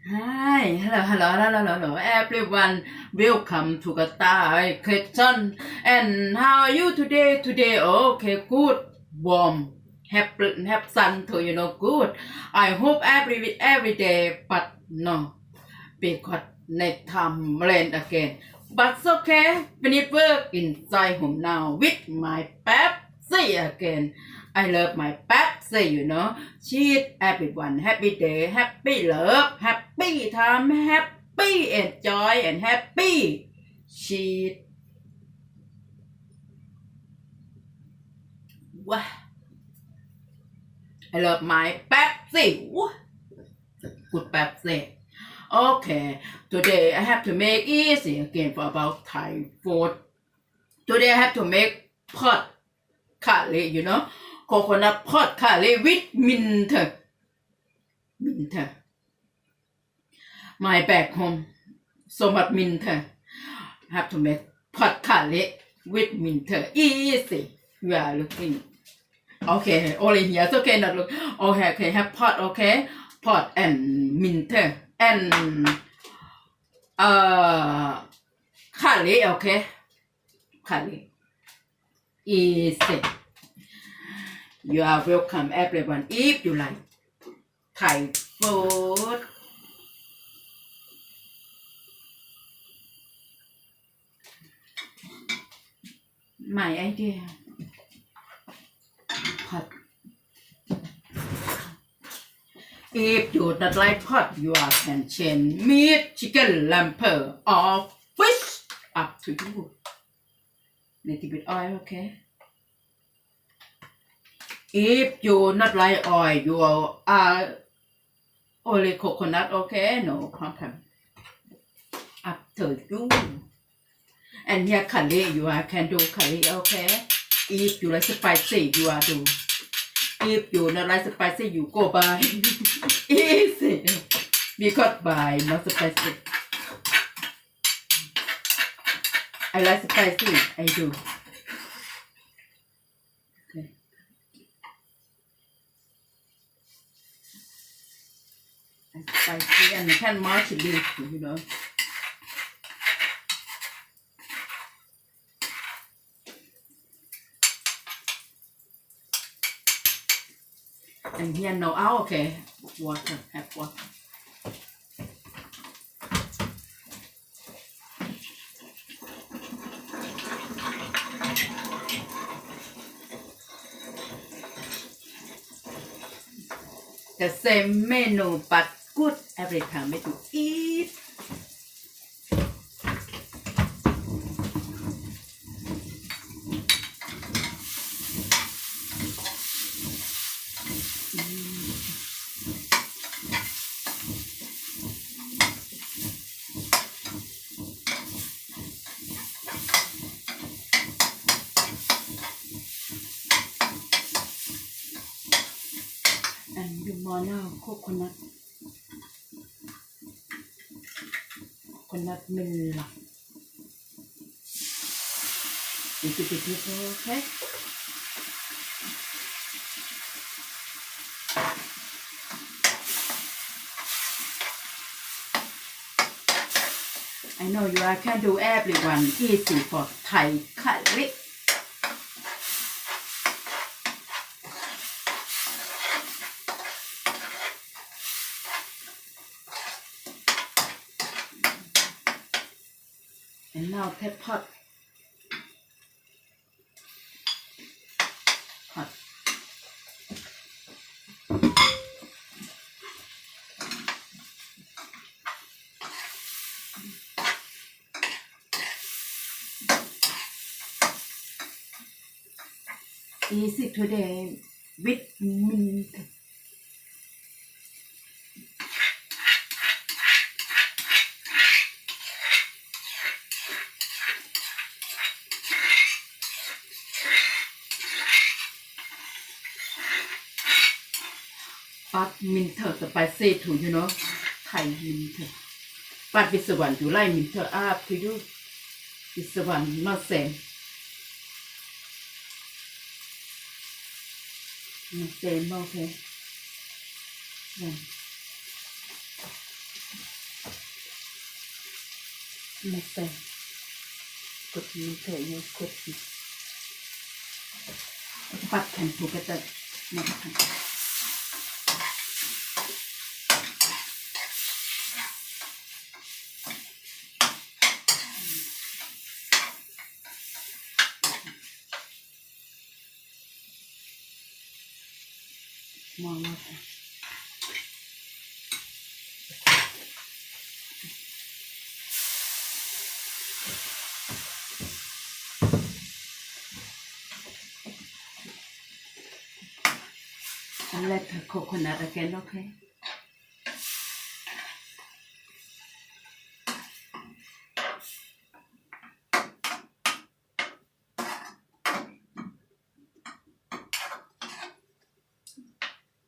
Hi, hello, everyone. Welcome to the Thai kitchen. And how are you today? Today, okay, good, warm, have sun too, good. I hope every day, but no, because next time rain again. But it's okay, finish work inside home now with my Pepsi again. I love my Pepsi, Cheat everyone, happy day, happy love, happy time, happy enjoy, and happy cheat. Wow. I love my Pepsi. Good Pepsi. Okay, today I have to make easy again for about Thai food. Today I have to make pot curry, coconut pot curry with mint. Mint. My back home, so much mint. Have to make pot curry with mint. Easy. You are looking. Okay, only here. It's okay, not look. Okay, have pot, okay? Pot and mint. And curry, okay? Curry. Easy. You are welcome, everyone. If you like Thai food. My idea. Pot. If you don't like pot, you can change meat, chicken, lamb, or fish. Up to you. Little bit oil, okay? If you not like oil, you are only coconut, okay? No problem. Up to you. And here curry, can do curry, okay? If you like spicy, you are do. If you not like spicy, you go buy. Easy. Because buy not spicy. I like spicy, I do. Okay. Spicy and you can march it, And here no out, okay. Water, have water. The same menu but good every time we do eat. And the more now coconut milk. Okay. I know you can do everyone easy for Thai curry. And now take pot. Easy today with mint. But mint spicy too, Thai mint. But this one you like mint up to you. This one not same. Not same, okay. Yeah. ไม่เป็นกดมันเถอะยังกดปัดแผ่นถูกกระตัดนะครับมองว่าlet the coconut again, okay?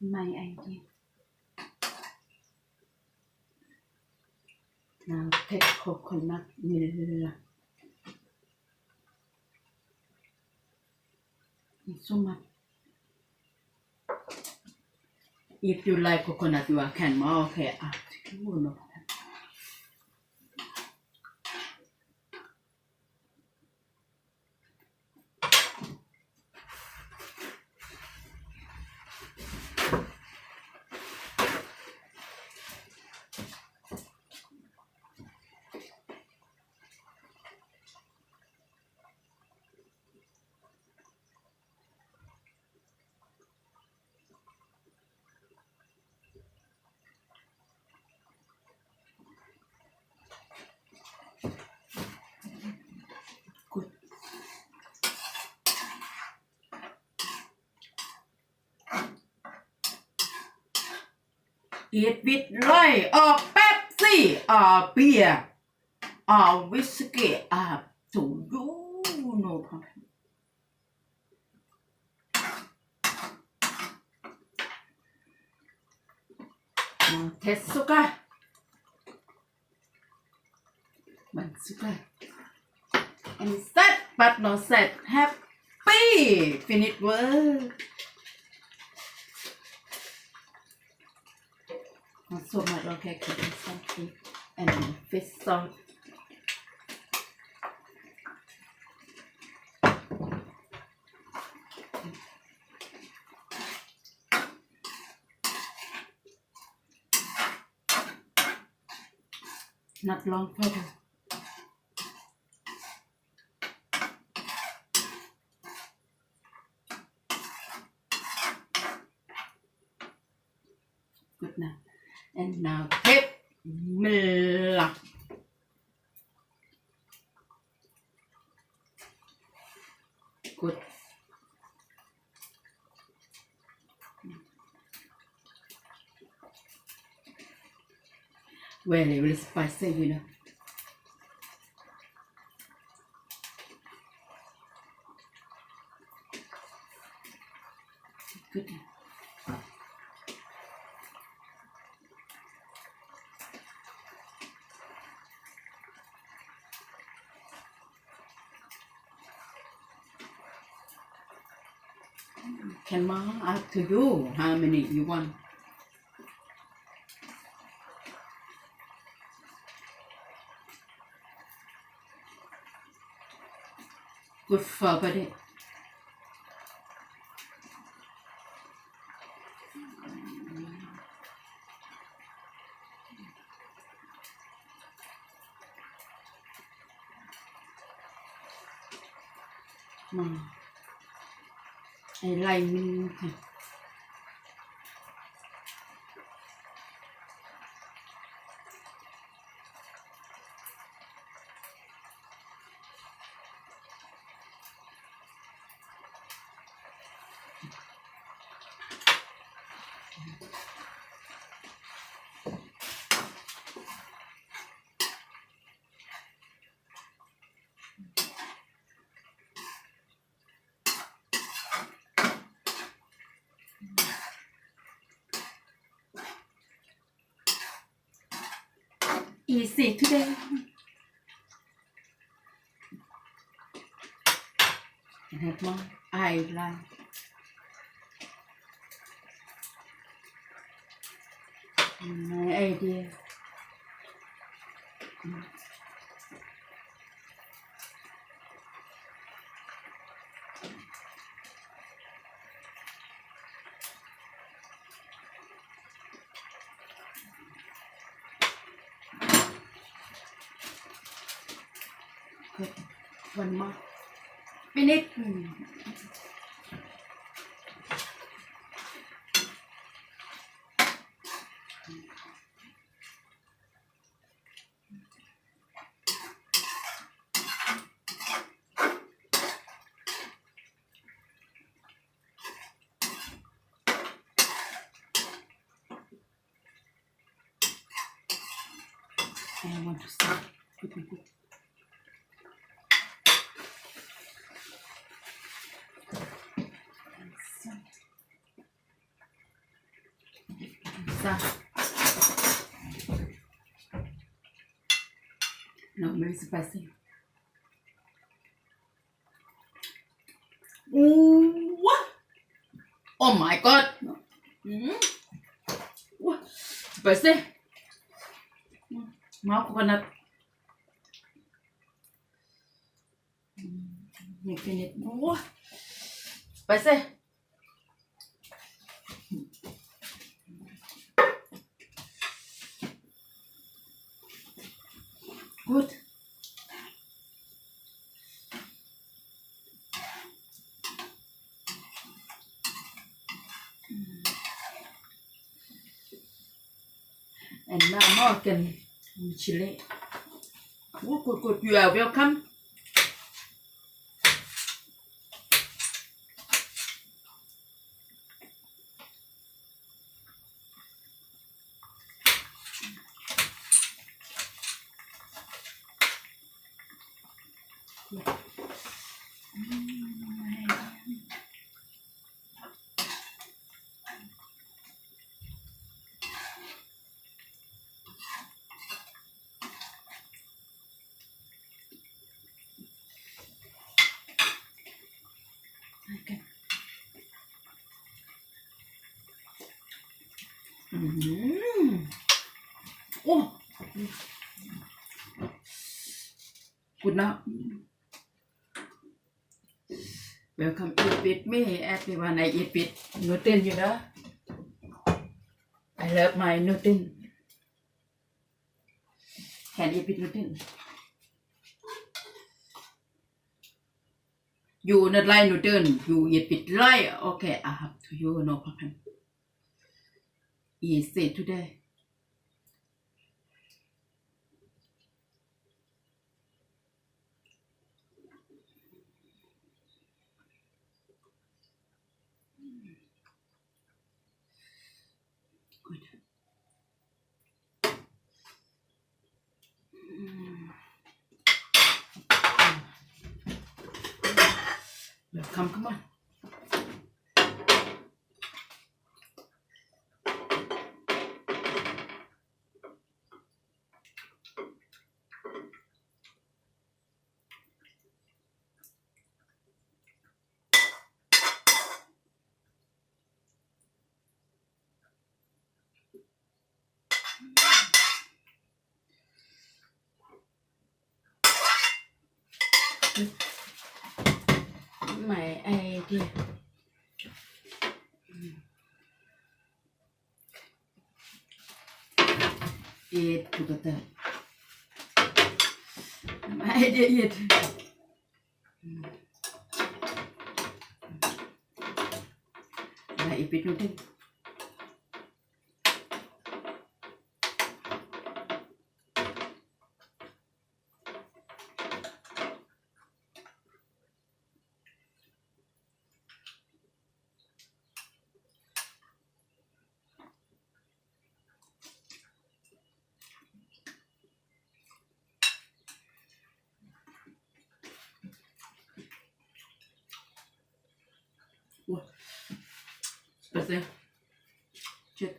My idea. Now take coconut milk. It's so much. If you like coconut, you can more. Okay, you know. Good. Eat with light or Pepsi or beer or whiskey up to you. No problem. Now taste sugar. One sugar. And sad but not sad. Happy. Finish work. Not so much. Okay, keep it something. And fish salt. Not long further. Good now. And now take milk. Good. Very, very spicy, you know. Good. Can mom ask to you how many you want? Good for body. Mom. I like me. Easy today. And have more. I like. My idea. One more minute. I want to start. Good. No, very spicy. What? Oh my god. What? Spicy. Máu coconut. Infinite. What? Spicy. Good. And now Morgan chili. Oh, good. You are welcome. Okay. Oh, good now. Welcome eat with me, everyone. I eat with Newton, you know. I love my Newton. Can eat with Newton. You not like Newton. You eat with like. Okay, I have to you no problem. Easy today. Good. Come on. My idea. Eat together. My idea eat. Eat with Newton. What? Spicy. Check.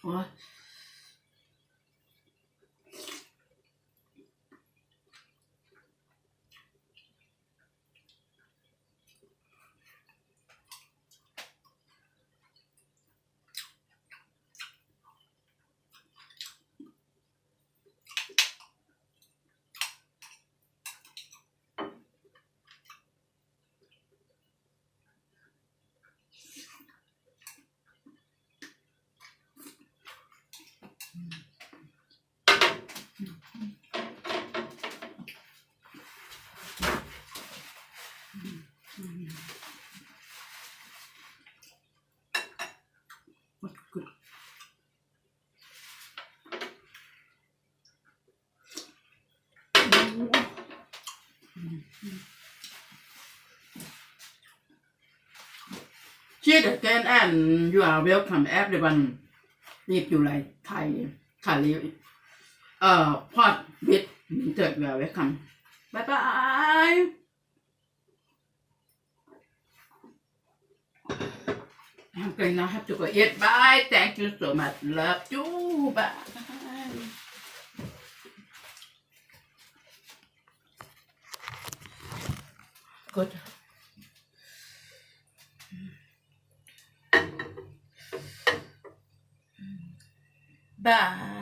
What? Cheers again and you are welcome everyone. If you like Thai curry, pot with mince, you are welcome. Bye bye. I'm going to have to go eat. Bye. Thank you so much. Love you. Bye. Good. Bye.